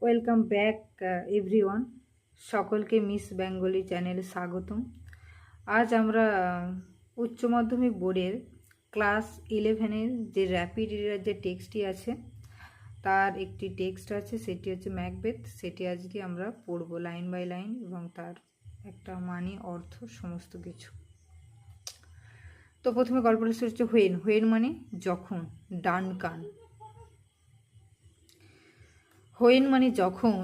Welcome back everyone. সকলকে miss Bengali চ্যানেলে স্বাগতম। আজ আমরা উচ্চ মাধ্যমিক বোর্ডের ক্লাস 11-এর যে র্যাপিড রিডার যে টেক্সটটি আছে তার একটি টেক্সট আছে, সেটি হচ্ছে ম্যাকবেথ। সেটি আজকে আমরা পড়ব লাইন বাই লাইন এবং তার একটা মানে, অর্থ, সমস্ত কিছু। তো প্রথমে গল্পটা শুরু হচ্ছে হোয়েন। হোয়েন মানে যখন। ডানকান। হোয়েন মানে যখন,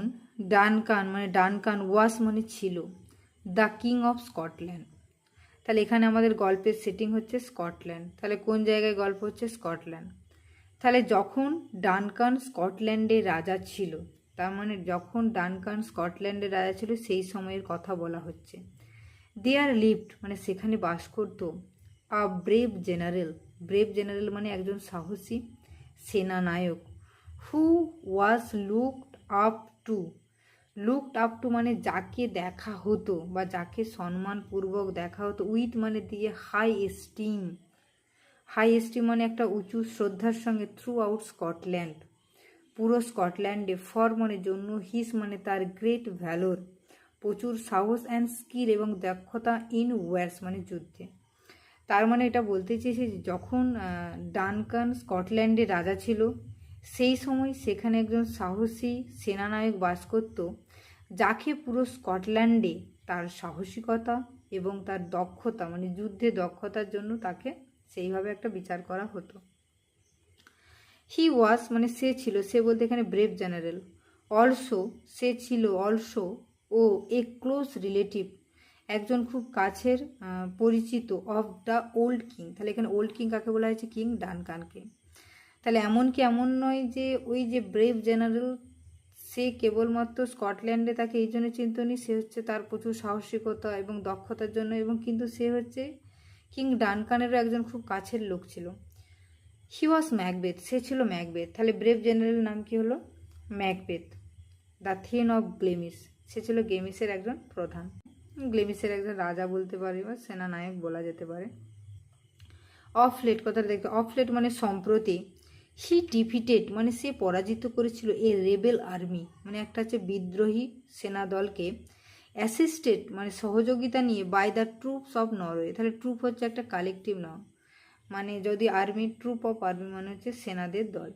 ডানকান মানে ডানকান ওয়াস মানে ছিল, দ্য কিং অফ স্কটল্যান্ড। তাহলে এখানে আমাদের গল্পের সেটিং হচ্ছে স্কটল্যান্ড। তাহলে কোন জায়গায় গল্প হচ্ছে? স্কটল্যান্ড। তাহলে যখন ডানকান স্কটল্যান্ডের রাজা ছিল, তার মানে যখন ডানকান স্কটল্যান্ডের রাজা ছিল সেই সময়ের কথা বলা হচ্ছে। দেয়ার লিভড মানে সেখানে বাস করত a brave general. Brave general মানে একজন সাহসী সেনানায়ক। Who was looked up to. Looked up to মানে যাকে দেখা হতো বা যাকে সম্মানপূর্বক দেখা হতো। উইথ মানে দিয়ে হাই এস্টিম। হাই এস্টিম মানে একটা উঁচু শ্রদ্ধার সঙ্গে থ্রু আউট স্কটল্যান্ড, পুরো স্কটল্যান্ডে। ফর মানে জন্য, হিস মানে তার গ্রেট ভ্যালোর, প্রচুর সাহস অ্যান্ড স্কিল এবং দক্ষতা, ইন ওয়ার্স মানে যুদ্ধে। তার মানে এটা বলতে চেয়েছে যে যখন ডানকান স্কটল্যান্ডের রাজা ছিল সেই সময় সেখানে একজন সাহসী সেনানায়ক বাস করত, যাকে পুরো স্কটল্যান্ডে তার সাহসিকতা এবং তার দক্ষতা মানে যুদ্ধে দক্ষতার জন্য তাকে সেইভাবে একটা বিচার করা হতো। হি ওয়াজ মানে সে ছিল, সে বলতে এখানে ব্রেভ জেনারেল। অলসো সে ছিল, also O a close relative একজন খুব কাছের পরিচিত, অফ দ্য ওল্ড কিং। তাহলে এখানে ওল্ড কিং কাকে বলা হয়েছে? কিং ডানকানকে। তাহলে এমনকি এমন নয় যে ওই যে ব্রেভ জেনারেল সে কেবলমাত্র স্কটল্যান্ডে তাকে এই জন্য চিনত নি, সে হচ্ছে তার প্রচুর সাহসিকতা এবং দক্ষতার জন্য, এবং কিন্তু সে হচ্ছে কিং ডানকানেরও একজন খুব কাছের লোক ছিল। হি ওয়াজ ম্যাকবেথ, সে ছিল ম্যাকবেথ। তাহলে ব্রেভ জেনারেল নাম কি হলো? Macbeth. The thane of Glamis, সে ছিল গ্লেমিসের একজন প্রধান, গ্লেমিসের একজন রাজা বলতে পারে বা সেনানায়ক বলা যেতে পারে। অফ লেট কথাটা দেখতে, অফ লেট মানে সম্প্রতি। হি ডিফিটেড মানে সে পরাজিত করেছিল এ রেবেল আর্মি মানে একটা হচ্ছে বিদ্রোহী সেনাদলকে। অ্যাসিস্টেড মানে সহযোগিতা নিয়ে, by the troops of Norway. তাহলে ট্রুপ হচ্ছে একটা কালেকটিভ নাম, মানে যদি আর্মি, ট্রুপ অফ আর্মি মানে হচ্ছে সেনাদের দল।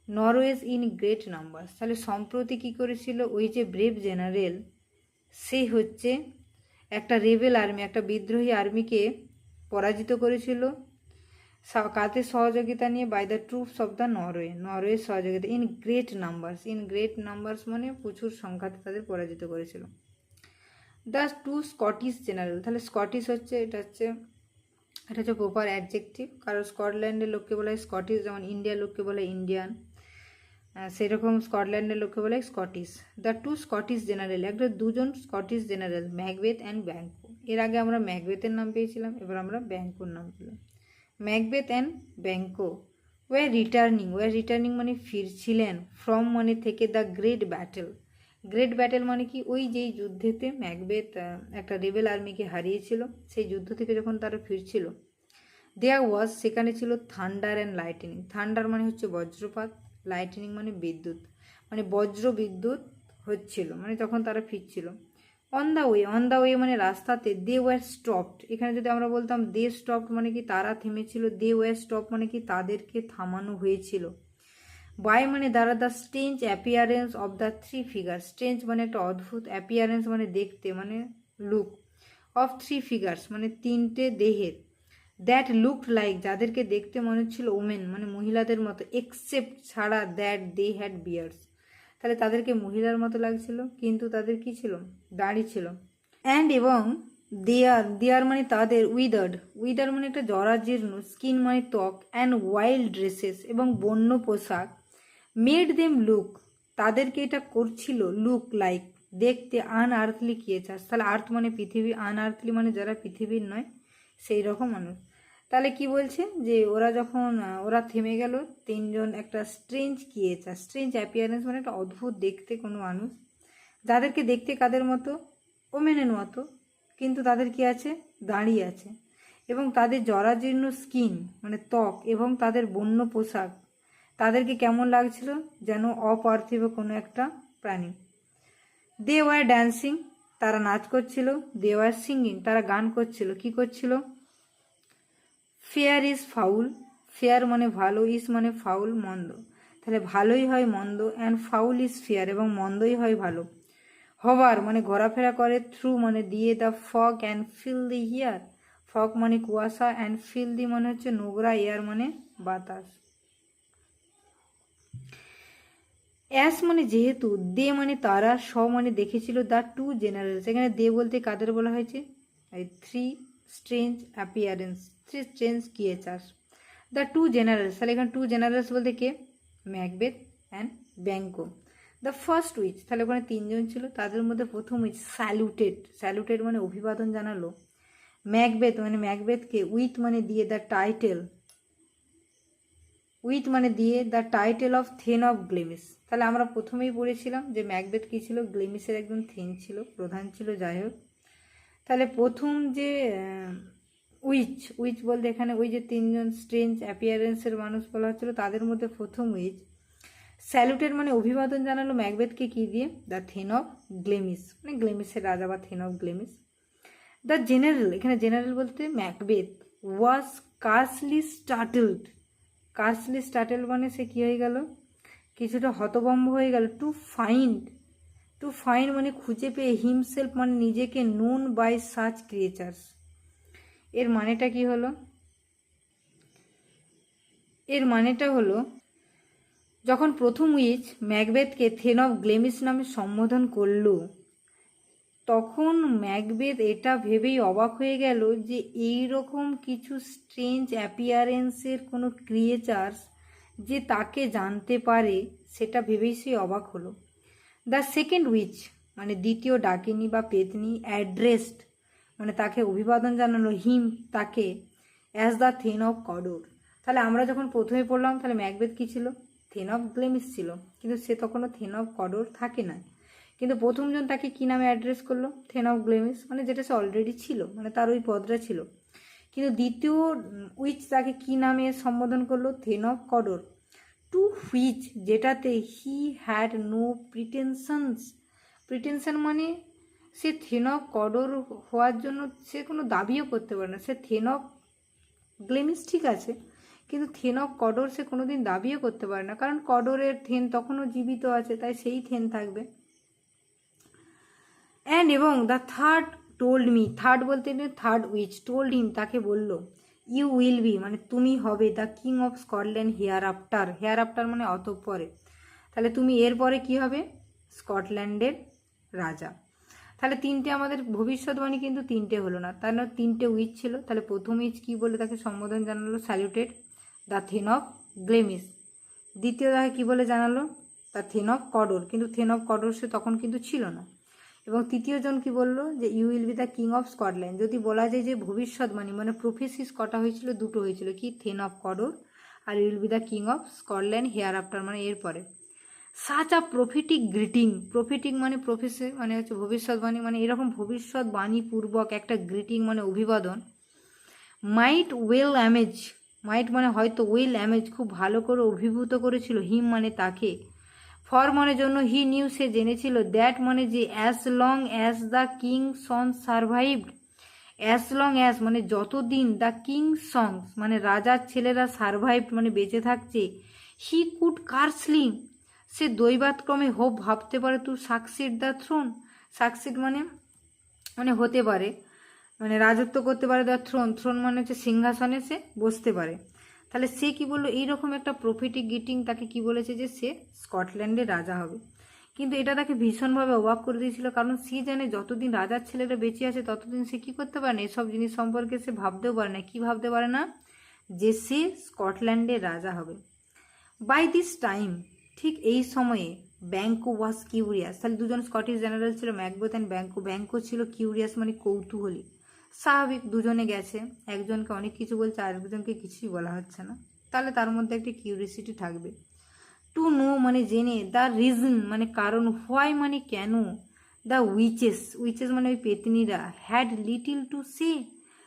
নরওয়েজ ইন গ্রেট নাম্বারস। তাহলে সম্প্রতি কী করেছিল ওই যে ব্রেভ জেনারেল, সে হচ্ছে একটা রেবেল আর্মি, একটা বিদ্রোহী আর্মিকে পরাজিত করেছিল। কাদের সহযোগিতা নিয়ে? By the troops of the Norway, নরওয়ের সহযোগিতা। In great numbers, in great numbers মানে প্রচুর সংখ্যাতে তাদের পরাজিত করেছিল। The two Scottish general. তাহলে স্কটিশ হচ্ছে এটা হচ্ছে প্রপার অ্যাডজেক্টিভ, কারণ স্কটল্যান্ডের লোককে বলা হয় স্কটিশ, যেমন ইন্ডিয়ার লোককে বলা হয় ইন্ডিয়ান, সেরকম স্কটল্যান্ডের লোককে বলা হয় Scottish. The two Scottish general, একটা দুজন Scottish general, Macbeth and Banquo. এর আগে আমরা ম্যাকবেথের নাম পেয়েছিলাম, এবার আমরা ব্যাঙ্কোর নাম পেলাম। Macbeth and ব্যাঙ্কো war returning, war returning মানে ফিরছিলেন, ফ্রম মানে থেকে, the great battle. Great battle মানে কি? ওই যেই যুদ্ধেতে ম্যাকবেথ একটা রেবেল আর্মিকে হারিয়েছিল, সেই যুদ্ধ থেকে যখন তারা ফিরছিল, দেয়ার ওয়াজ সেখানে ছিল থান্ডার অ্যান্ড লাইটনিং। থান্ডার মানে হচ্ছে বজ্রপাত, লাইটনিং মানে বিদ্যুৎ, মানে বজ্র বিদ্যুৎ হচ্ছিল মানে যখন তারা ফিরছিল। On the way, on the way মানে রাস্তাতে। দে ওয়ার স্টপড, এখানে যদি আমরা বলতাম দে স্টপড মানে কি তারা থেমেছিল, দে ওয়ার স্টপ মানে কি তাদেরকে থামানো হয়েছিল। বাই মানে দ্বারা, the strange appearance of the three figure. Strange মানে একটা অদ্ভুত, অ্যাপিয়ারেন্স মানে দেখতে মানে লুক, অফ থ্রি ফিগার্স মানে তিনটে দেহের, দ্যাট লুকড লাইক যাদেরকে দেখতে মনে হচ্ছিল ওমেন মানে মহিলাদের মতো, এক্সেপ্ট ছাড়া, দ্যাট দে হ্যাড বিয়ার্স। তাহলে তাদেরকে মহিলার মতো লাগছিল কিন্তু তাদের কি ছিল? দাড়ি ছিল। অ্যান্ড এবং দেয়ার, দেয়ার মানে তাদের, উইদার্ড, উইদার মানে একটা জরাজীর্ণ, স্কিন মানে ত্বক, অ্যান্ড ওয়াইল্ড ড্রেসেস এবং বন্য পোশাক, মেড দেম লুক তাদেরকে এটা করছিল, লুক লাইক দেখতে, আনআর্থলি ক্রিয়েচার্স। তাহলে আর্থ মানে পৃথিবী, আনআর্থলি মানে যারা পৃথিবীর নয় সেই রকম মানুষ। তাহলে কি বলছে যে ওরা যখন ওরা থেমে গেল, তিনজন একটা স্ট্রেঞ্জ ক্রিয়েচার, স্ট্রেঞ্জ অ্যাপিয়ারেন্স মানে একটা অদ্ভুত দেখতে কোনো মানুষ, যাদেরকে দেখতে কাদের মতো? ওমেনের মতো, কিন্তু তাদের কি আছে? দাঁড়িয়ে আছে, এবং তাদের জরাজীর্ণ স্কিন মানে ত্বক এবং তাদের বন্য পোশাক, তাদেরকে কেমন লাগছিল? যেন অপার্থিব কোনো একটা প্রাণী। দে ওয়ার ড্যান্সিং, তারা নাচ করছিল। দে ওয়ার সিঙ্গিং, তারা গান করছিল। কি করছিল? ফেয়ার ইজ ফাউল, ফেয়ার মানে ভালো, ইজ মানে ফাউল মন্দ, তাহলে ভালোই হয় মন্দ, অ্যান্ড ফাউল ইজ ফেয়ার, এবং মন্দই হয় ভালো। হভার মানে ঘোরাফেরা করে, থ্রু মানে দিয়ে, the fog and filthy air, fog মানে কুয়াশা, অ্যান্ড ফিল দি মানে হচ্ছে নোংরা, এয়ার মানে বাতাস। অ্যাস মানে যেহেতু, দে মানে তারা, স মানে দেখেছিল, দ্য টু জেনারেলস, এখানে দে বলতে কাদের বলা হয়েছে? এই three strange appearance, three strange creatures, the two generals, তাহলে এখানে টু জেনারেলস বলতে কে? Macbeth and Banquo. The first witch, তাহলে ওখানে তিনজন ছিল, তাদের মধ্যে প্রথম উইচ স্যালুটেড, স্যালুটেড মানে অভিবাদন জানালো ম্যাকবেথ, মানে ম্যাকবেথকে, উইথ মানে দিয়ে, দ্য টাইটেল, উইথ মানে দিয়ে, the title of then of Glamis. তাহলে আমরা প্রথমেই পড়েছিলাম যে ম্যাকবেথ কী ছিল? গ্লেমিসের একজন থেন ছিল, প্রধান ছিল, যাই হোক। তাহলে প্রথম যে উইচ, উইচ বলতে এখানে ওই যে তিনজন স্ট্রেঞ্জ অ্যাপিয়ারেন্সের মানুষ বলা হচ্ছিল, তাদের মধ্যে প্রথম উইচ স্যালুটেড মানে অভিবাদন জানালো ম্যাকবেথকে কী দিয়ে? দ্য থেন অফ গ্লেমিস, মানে গ্লেমিসের রাজা বা then of Glamis. The general, এখানে জেনারেল বলতে ম্যাকবেথ ওয়াজ কার্সলি স্টার্টলড, কার্সলি স্টার্টেল মানে সে কী হয়ে গেল? কিছুটা হতভম্ব হয়ে গেল। টু ফাইন্ড, টু ফাইন্ড মানে খুঁজে পেয়ে, হিমসেলফ মানে নিজেকে, নোন বাই সাচ ক্রিয়েচার্স, এর মানেটা কি হলো? এর মানেটা হলো যখন প্রথম উইচ ম্যাকবেথকে থেন অফ গ্লেমিস নামে সম্বোধন করল, তখন ম্যাকবেথ এটা ভেবেই অবাক হয়ে গেল যে এই রকম কিছু স্ট্রেঞ্জ অ্যাপিয়ারেন্সের কোনো ক্রিয়েচার্স যে তাকে জানতে পারে, সেটা ভেবেই সে অবাক হলো। দ্য সেকেন্ড উইচ মানে দ্বিতীয় ডাকিনী বা পেতনি, অ্যাড্রেসড মানে তাকে অভিবাদন জানালো, হিম তাকে, অ্যাজ দ্য থেন অফ কডোর। তাহলে আমরা যখন প্রথমে পড়লাম, তাহলে ম্যাকবেথ কী ছিল? থেন অফ গ্লেমিস ছিল, কিন্তু সে তখনও থেন অফ কডোর থাকে না। কিন্তু প্রথমজন তাকে কী নামে অ্যাড্রেস করলো? থেন অফ গ্লেমিস, মানে যেটা সে অলরেডি ছিল, মানে তার ওই পদটা ছিল। কিন্তু দ্বিতীয় উইচ তাকে কী নামে সম্বোধন করলো? Thane of Cawdor. To which যেটাতে হি হ্যাড নো প্রিটেনশনস, প্রিটেনশন মানে সে থেন অফ কডোর হওয়ার জন্য সে কোনো দাবিও করতে পারে না। সে থেন অফ গ্লেমিস ঠিক আছে, কিন্তু থেন অফ কডোর সে কোনো দিন দাবিও করতে পারে না, কারণ কডোরের থেন তখনও জীবিত আছে, তাই সেই থেন থাকবে। অ্যান্ড এবং the third told me, third বলতে থার্ড উইচ টোল্ড হিম তাকে বলল, ইউ উইল বি মানে তুমি হবে, the king of Scotland hair after, hair after মানে অতঃপরে, তাহলে তুমি এরপরে কি হবে? স্কটল্যান্ডের রাজা। তাহলে তিনটে আমাদের ভবিষ্যৎবাণী কিন্তু তিনটে হলো না, তার না তিনটে উইচ ছিল। তাহলে প্রথম উইচ কী বলে তাকে সম্বোধন জানালো? স্যালুটেড, দ্য থেন অফ গ্লেমিস। দ্বিতীয় তাকে কী বলে জানালো? দ্য থেন অফ কডোর, কিন্তু থেন অফ কডোর সে তখন কিন্তু ছিল না। এবং তৃতীয়জন কি বললো? যে you will be the king of Scotland. যদি বলা যায় যে ভবিষ্যৎবাণী মানে প্রফেসিস কটা হয়েছিল? দুটো হয়েছিল, কি? থেন অফ কডোর আর you will be the king of Scotland hereafter মানে এরপরে। Such a prophetic greeting, prophetic মানে প্রফেসে মানে হচ্ছে ভবিষ্যৎবাণী, মানে এরকম ভবিষ্যৎবাণী পূর্বক একটা গ্রিটিং মানে অভিবাদন। মাইট ওয়েল অ্যামেজ, মাইট মানে হয়তো, ওয়েল অ্যামেজ খুব ভালো করে অভিভূত করেছিল, হিম মানে তাকে, ফর মানে জন্য, হি নিউ সে জেনেছিল, দ্যাট মানে যে, as long as the king Son সারভাইভড, as long as মানে যতদিন, দ্য কিং সংস মানে রাজার ছেলেরা সারভাইভড মানে বেঁচে থাকছে, হি কুড কার্সলি সে দৈবাতক্রমে হোপ ভাবতে পারে, to succeed the thrown, succeed মানে মানে হতে পারে, মানে রাজত্ব করতে পারে, দ্য থ্রোন, থ্রোন মানে হচ্ছে সিংহাসনে সে বসতে পারে। তাহলে সে কি বললো? এইরকম একটা প্রফিটিক গ্রিটিং তাকে কি বলেছে? যে সে স্কটল্যান্ডের রাজা হবে। কিন্তু এটা তাকে ভীষণভাবে অবাক করে দিয়েছিল, কারণ সে জানে যতদিন রাজার ছেলেরা বেঁচে আছে ততদিন সে কী করতে পারে না, এসব জিনিস সম্পর্কে সে ভাবতেও পারে না। কি ভাবতে পারে না? যে সে স্কটল্যান্ডের রাজা হবে। বাই দিস টাইম ঠিক এই সময়ে ব্যাঙ্কো ওয়াজ কিউরিয়াস, তাহলে দুজন স্কটিশ জেনারেল ছিল, ম্যাকবেথ অ্যান্ড ব্যাঙ্কো। ব্যাঙ্কো ছিল কিউরিয়াস মানে কৌতূহলী, স্বাভাবিক, দুজনে গেছে, একজনকে অনেক কিছু বলছে আর একজনকে কিছুই বলা হচ্ছে না, তাহলে তার মধ্যে একটি কিউরিয়াসিটি থাকবে। টু নো মানে জেনে, দ্য রিজন মানে কারণ, হোয়াই মানে কেন, দ্য উইচেস, উইচেস মানে ওই পেতনিরা, had little to say,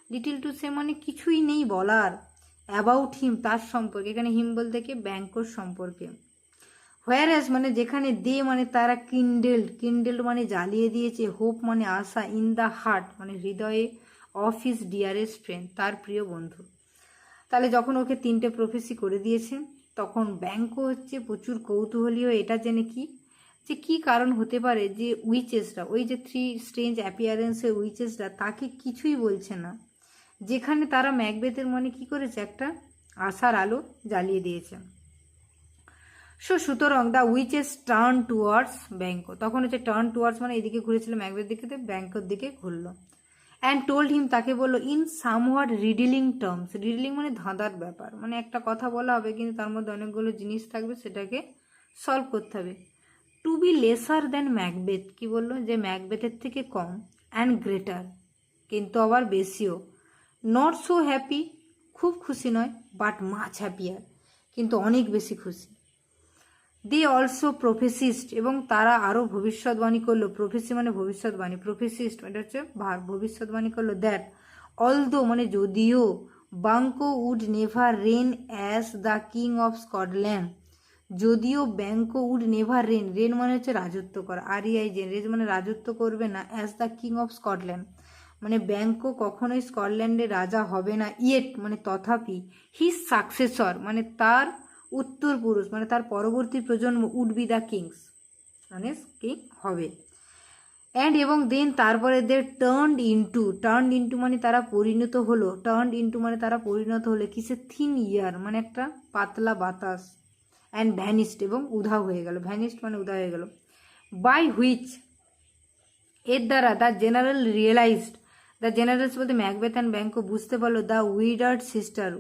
little to say মানে কিছুই নেই বলার, অ্যাবাউট হিম তার সম্পর্কে, এখানে হিম বলতে কি? ব্যাঙ্কোর সম্পর্কে। হোয়ারাস মানে যেখানে দে মানে তারা কিন্ডেল্ড মানে জ্বালিয়ে দিয়েছে, হোপ মানে আশা, ইন দ্য হার্ট মানে হৃদয়ে, অফ হিজ ডিয়ারেস্ট ফ্রেন্ড তার প্রিয় বন্ধু। তাহলে যখন ওকে 3টে প্রফেসি করে দিয়েছে, তখন ব্যাংকও হচ্ছে প্রচুর কৌতূহলী হয়ে এটা জেনে যে কি কারণ হতে পারে যে উইচেসরা, ওই যে 3 স্ট্রেঞ্জ অ্যাপিয়ারেন্সের উইচেসরা তাকে কিছুই বলছে না, যেখানে তারা ম্যাকবেথের মনে কি করেছে, একটা আশার আলো জ্বালিয়ে দিয়েছে। সুতরাং the witches turn towards Banquo, তখন হচ্ছে টার্ন টুয়ার্ডস মানে এদিকে ঘুরেছিল ম্যাকবেথ দিকে, ব্যাংকোর দিকে ঘুরলো। অ্যান্ড টোল্ড হিম, তাকে বললো ইন সামহাট রিডিলিং টার্মস, রিডিলিং মানে ধাঁধার ব্যাপার, মানে একটা কথা বলা হবে কিন্তু তার মধ্যে অনেকগুলো জিনিস থাকবে, সেটাকে সলভ করতে হবে। To be lesser than Macbeth, কি বললো, যে ম্যাকবেথের থেকে কম, অ্যান্ড গ্রেটার কিন্তু আবার বেশিও, নট সো হ্যাপি খুব খুশি নয়, বাট মাচ হ্যাপিয়ার কিন্তু অনেক বেশি খুশি। দে অলসো প্রফেসিস্ট, এবং তারা আরও ভবিষ্যৎবাণী করলো, প্রফেসি মানে ভবিষ্যৎবাণী, প্রফেসিস্ট এটা হচ্ছে ভবিষ্যৎবাণী করলো, দ্যাট অলদো মানে যদিও, Banquo would never reign as the king of Scotland, যদিও Banquo would never reign, reign মানে হচ্ছে রাজত্ব করা, REIGN, রেন মানে রাজত্ব করবে না, as the king of Scotland মানে ব্যাঙ্কো কখনোই স্কটল্যান্ডের রাজা হবে না, ইয়েট মানে তথাপি, হিজ সাকসেসর মানে তার উত্তর পুরুষ মানে তার পরবর্তী প্রজন্ম, উড বি দ্য কিংস মানে কিং হবে। অ্যান্ড এবং দেন তারপরে দে টার্নড ইন্টু মানে তারা পরিণত হলো, মানে তারা পরিণত হলো কিসে, থিন ইয়ার মানে একটা পাতলা বাতাস, অ্যান্ড ভ্যানিস্ট এবং উধাও হয়ে গেল, ভ্যানিস্ট মানে উধাও হয়ে গেল, বাই হুইচ এর দ্বারা the general realized, the generals বলতে ম্যাকবেথ অ্যান্ড ব্যাংকো বুঝতে পারলো, দ্য উইডার্ড সিস্টার,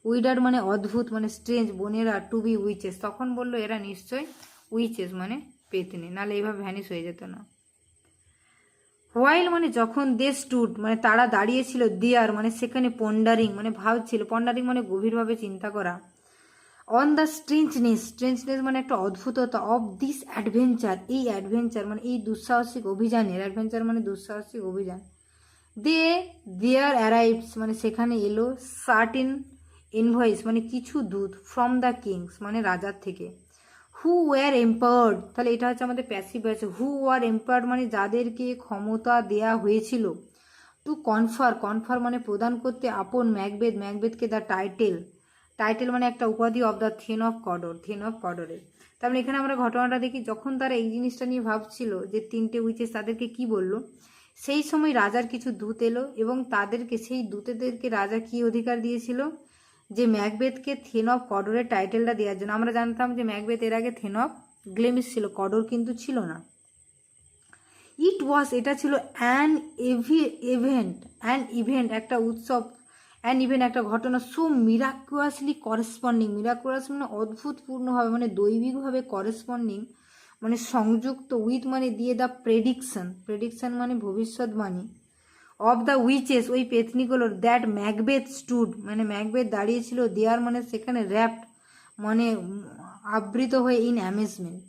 উইডার্ড মানে অদ্ভুত মানে স্ট্রেঞ্জ বোনেরা, টু বি উইচেস, তখন বললো এরা নিশ্চয় উইচেস মানে পেতনি, নাহলে এইভাবে ভ্যানিশ হয়ে যেত না। হোয়াইল মানে যখন দে স্টুড মানে তারা দাঁড়িয়েছিল, দেয়ার মানে সেখানে, পন্ডারিং মানে ভাবছিল, পন্ডারিং মানে গভীরভাবে চিন্তা করা, অন দ্য স্ট্রেঞ্জনেস মানে একটা অদ্ভুততা, অফ দিস অ্যাডভেঞ্চার এই অ্যাডভেঞ্চার মানে এই দুঃসাহসিক অভিযানের, অ্যাডভেঞ্চার মানে দুঃসাহসিক অভিযান, দেয়ার অ্যারাইভস মানে সেখানে এলো, সার্টিন ইনভয়েস মানে কিছু দূত, ফ্রম দ্য কিংস মানে রাজার থেকে, হু ওয়ার এম্পায়ার্ড, তাহলে এটা হচ্ছে আমাদের প্যাসিভ আছে, হু ওয়ার এম্পায়ার্ড মানে যাদেরকে ক্ষমতা দেয়া হয়েছিল, টু কনফার মানে প্রদান করতে, আপন ম্যাকবেথকে দ্য টাইটেল মানে একটা উপাধি, অফ দ্য থেন অফ কডরের। তারপরে এখানে আমরা ঘটনাটা দেখি, যখন তারা এই জিনিসটা নিয়ে ভাবছিল যে 3টে উইচেস তাদেরকে কি বলল, সেই সময় রাজার কিছু দূত এলো এবং তাদেরকে, সেই দূতেদেরকে রাজা কি অধিকার দিয়েছিল, যে ম্যাকবেথকে থেন অফ কডরের টাইটেলটা দেওয়ার জন্য। আমরা জানতাম যে ম্যাকবেথ এর আগে থেন অফ গ্লেমিস ছিল, কডর কিন্তু ছিল না। এটা ছিল অ্যান ইভেন্ট একটা উৎসব, একটা ঘটনা, সো মিরাকুলাসলি করেসপন্ডিং, মিরাকুলাস মানে অদ্ভুতপূর্ণভাবে মানে দৈবিকভাবে, করেসপন্ডিং মানে সংযুক্ত, উইথ মানে দিয়ে, দ্য প্রেডিকশন মানে ভবিষ্যৎবাণী, অফ দ্য উইচেস ওই পেতনিগুলোর, দ্যাট ম্যাকবেথ স্টুড মানে ম্যাকবেথ দাঁড়িয়েছিল, দেয়ার মানে সেখানে, র্যাপ্ট মানে আবৃত হয়ে, ইন অ্যামেজমেন্ট।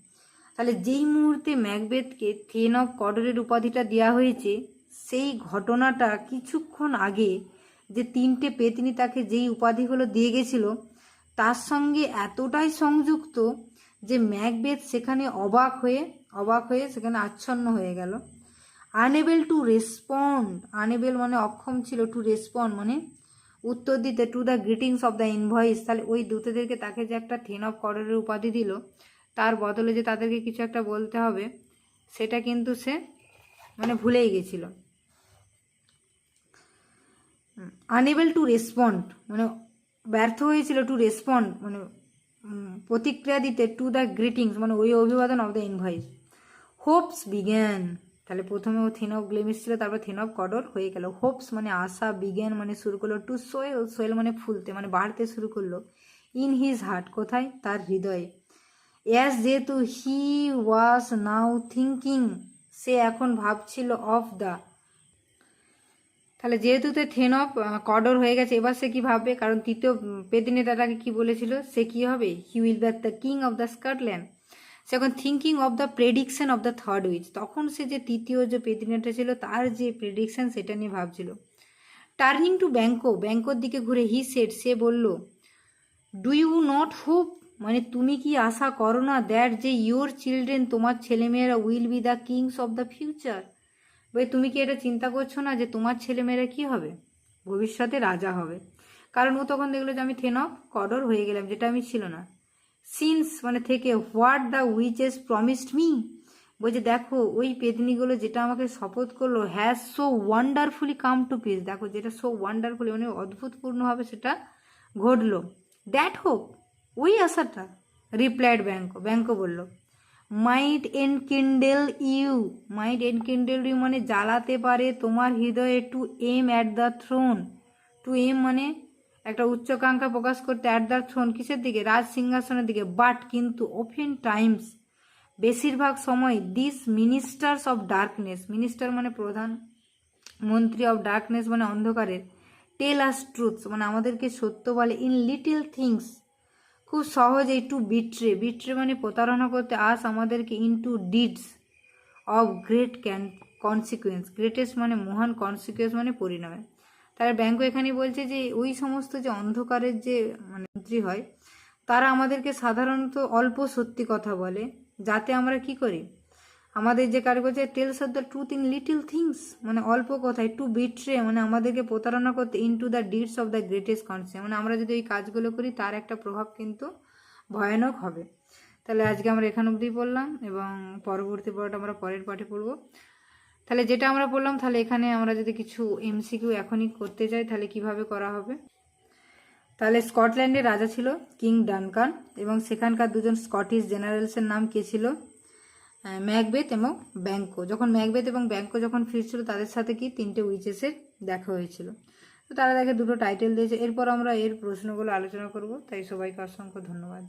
তাহলে যেই মুহূর্তে ম্যাকবেথকে থেন অফ কডরের উপাধিটা দেওয়া হয়েছে, সেই ঘটনাটা কিছুক্ষণ আগে যে 3টে পেতনি তাকে যেই উপাধিগুলো দিয়ে গেছিল তার সঙ্গে এতটাই সংযুক্ত যে ম্যাকবেথ সেখানে অবাক হয়ে সেখানে আচ্ছন্ন হয়ে গেল। আনএবল টু রেসপন্ড, আনএবল মানে অক্ষম ছিল, টু রেসপন্ড মানে উত্তর দিতে, to the greetings of the invoice, তাহলে ওই দূতেদেরকে তাকে যে একটা থেন অফ কডরের উপাধি দিল, তার বদলে যে তাদেরকে কিছু একটা বলতে হবে, সেটা কিন্তু সে মানে ভুলেই গেছিল। আনএবল টু রেসপন্ড মানে ব্যর্থ হয়েছিল, টু রেসপন্ড মানে প্রতিক্রিয়া দিতে, টু দ্য গ্রিটিংস মানে ওই অভিবাদন, অফ দ্য ইনভয়েস। হোপস বিজ্ঞান, তাহলে প্রথমে ও থেন অফ গ্লেমিস ছিল, তারপর থেন অফ কডর হয়ে গেল। হোপস মানে আশা, বিজ্ঞান মানে শুরু করলো, টু সোয়েল মানে ফুলতে মানে বাড়তে শুরু করলো, ইন হিজ হার্ট কোথায়, তার হৃদয়ে, অ্যাজ যেহেতু হি ওয়াজ নাও থিঙ্কিং সে এখন ভাবছিল, অফ দ্য, তাহলে যেহেতু তো থেন অফ কডর হয়ে গেছে, এবার সে কি ভাববে, কারণ তৃতীয় পেদিনেটা তাকে কি বলেছিল, সে কি হবে, he will be the king of the Scotland, সে এখন thinking of the prediction of the third witch, তখন সে যে তৃতীয় যে পেদিনেটা ছিল তার যে প্রেডিকশন সেটা নিয়ে ভাবছিল। টার্নিং টু ব্যাংকোর দিকে ঘুরে, হি সেড সে বলল, ডু ইউ নট হোপ মানে তুমি কি আশা করো না দ্যাট যে ইয়োর চিলড্রেন, তোমার ছেলেমেয়েরা will be the kings of the future? ভাই তুমি কি এটা চিন্তা করছো না যে তোমার ছেলেমেয়েরা কি হবে, ভবিষ্যতে রাজা হবে? কারণ ও তখন দেখলো যে আমি থেন অফ কডর হয়ে গেলাম, যেটা আমি ছিল না। সিন্স মানে থেকে, what the witches promised me, বলছে দেখো ওই পেতনিগুলো যেটা আমাকে শপথ করলো, has so wonderfully come to piece, দেখো যেটা সো ওয়ান্ডারফুলি মানে অদ্ভুতপূর্ণভাবে সেটা ঘটলো। দ্যাট হোপ, ওই আশাটা, রিপ্লাইড ব্যাঙ্কো বলল, মাইট এনকিন্ডেল ইউ, মাইট এনকিন্ডেল ইউ মানে জ্বালাতে পারে তোমার হৃদয়ে, to aim at the throne, to aim মানে একটা উচ্চাকাঙ্ক্ষা প্রকাশ করতে, অ্যাট দ্য থ্রোন কিসের দিকে, রাজ সিংহাসনের দিকে, বাট কিন্তু অফেন টাইমস বেশিরভাগ সময়, this ministers of darkness, minister মানে প্রধান মন্ত্রী, অফ ডার্কনেস মানে অন্ধকারের, টেল আস ট্রুথস মানে আমাদেরকে সত্য বলে, ইন লিটল থিংস খুব সহজেই, টু বিট্রে, বিট্রে মানে প্রতারণা করতে, আস আমাদেরকে, into deeds of great consequence, greatest মানে মহান, কনসিকুয়েন্স মানে পরিণামে। তার ব্যাঙ্ক এখানে বলছে যে ওই সমস্ত যে অন্ধকারের যে মানে মন্ত্রী হয়, তারা আমাদেরকে সাধারণত অল্প সত্যি কথা বলে, যাতে আমরা কি করি, আমাদের যে কাজ করছে, tells of the truth in little things মানে অল্প কথায়, টু বিট্রে মানে আমাদেরকে প্রতারণা করতে, into the deeds of the greatest consequence মানে আমরা যদি এই কাজগুলো করি তার একটা প্রভাব কিন্তু ভয়ানক হবে। তাহলে আজকে আমরা এখান অবধি পড়লাম এবং পরবর্তী পড়াটা আমরা পরের পাঠে পড়বো। তাহলে যেটা আমরা পড়লাম, তাহলে এখানে আমরা যদি কিছু এমসিকিউ এখনই করতে যাই তাহলে কিভাবে করা হবে। তাহলে স্কটল্যান্ডের রাজা ছিল কিং ডানকান, এবং সেখানকার দুজন স্কটিশ জেনারেলসের নাম কে ছিল, ম্যাকবেথ এবং ব্যাঙ্কো। যখন ম্যাকবেথ এবং ব্যাঙ্কো যখন ফিরছিল তাদের সাথে কি তিনটে উইচেসের দেখা হয়েছিল, তো তারা দেখে দুটো টাইটেল দিয়েছে। এরপর আমরা এর প্রশ্নগুলো আলোচনা করব, তাই সবাইকে অসংখ্য ধন্যবাদ।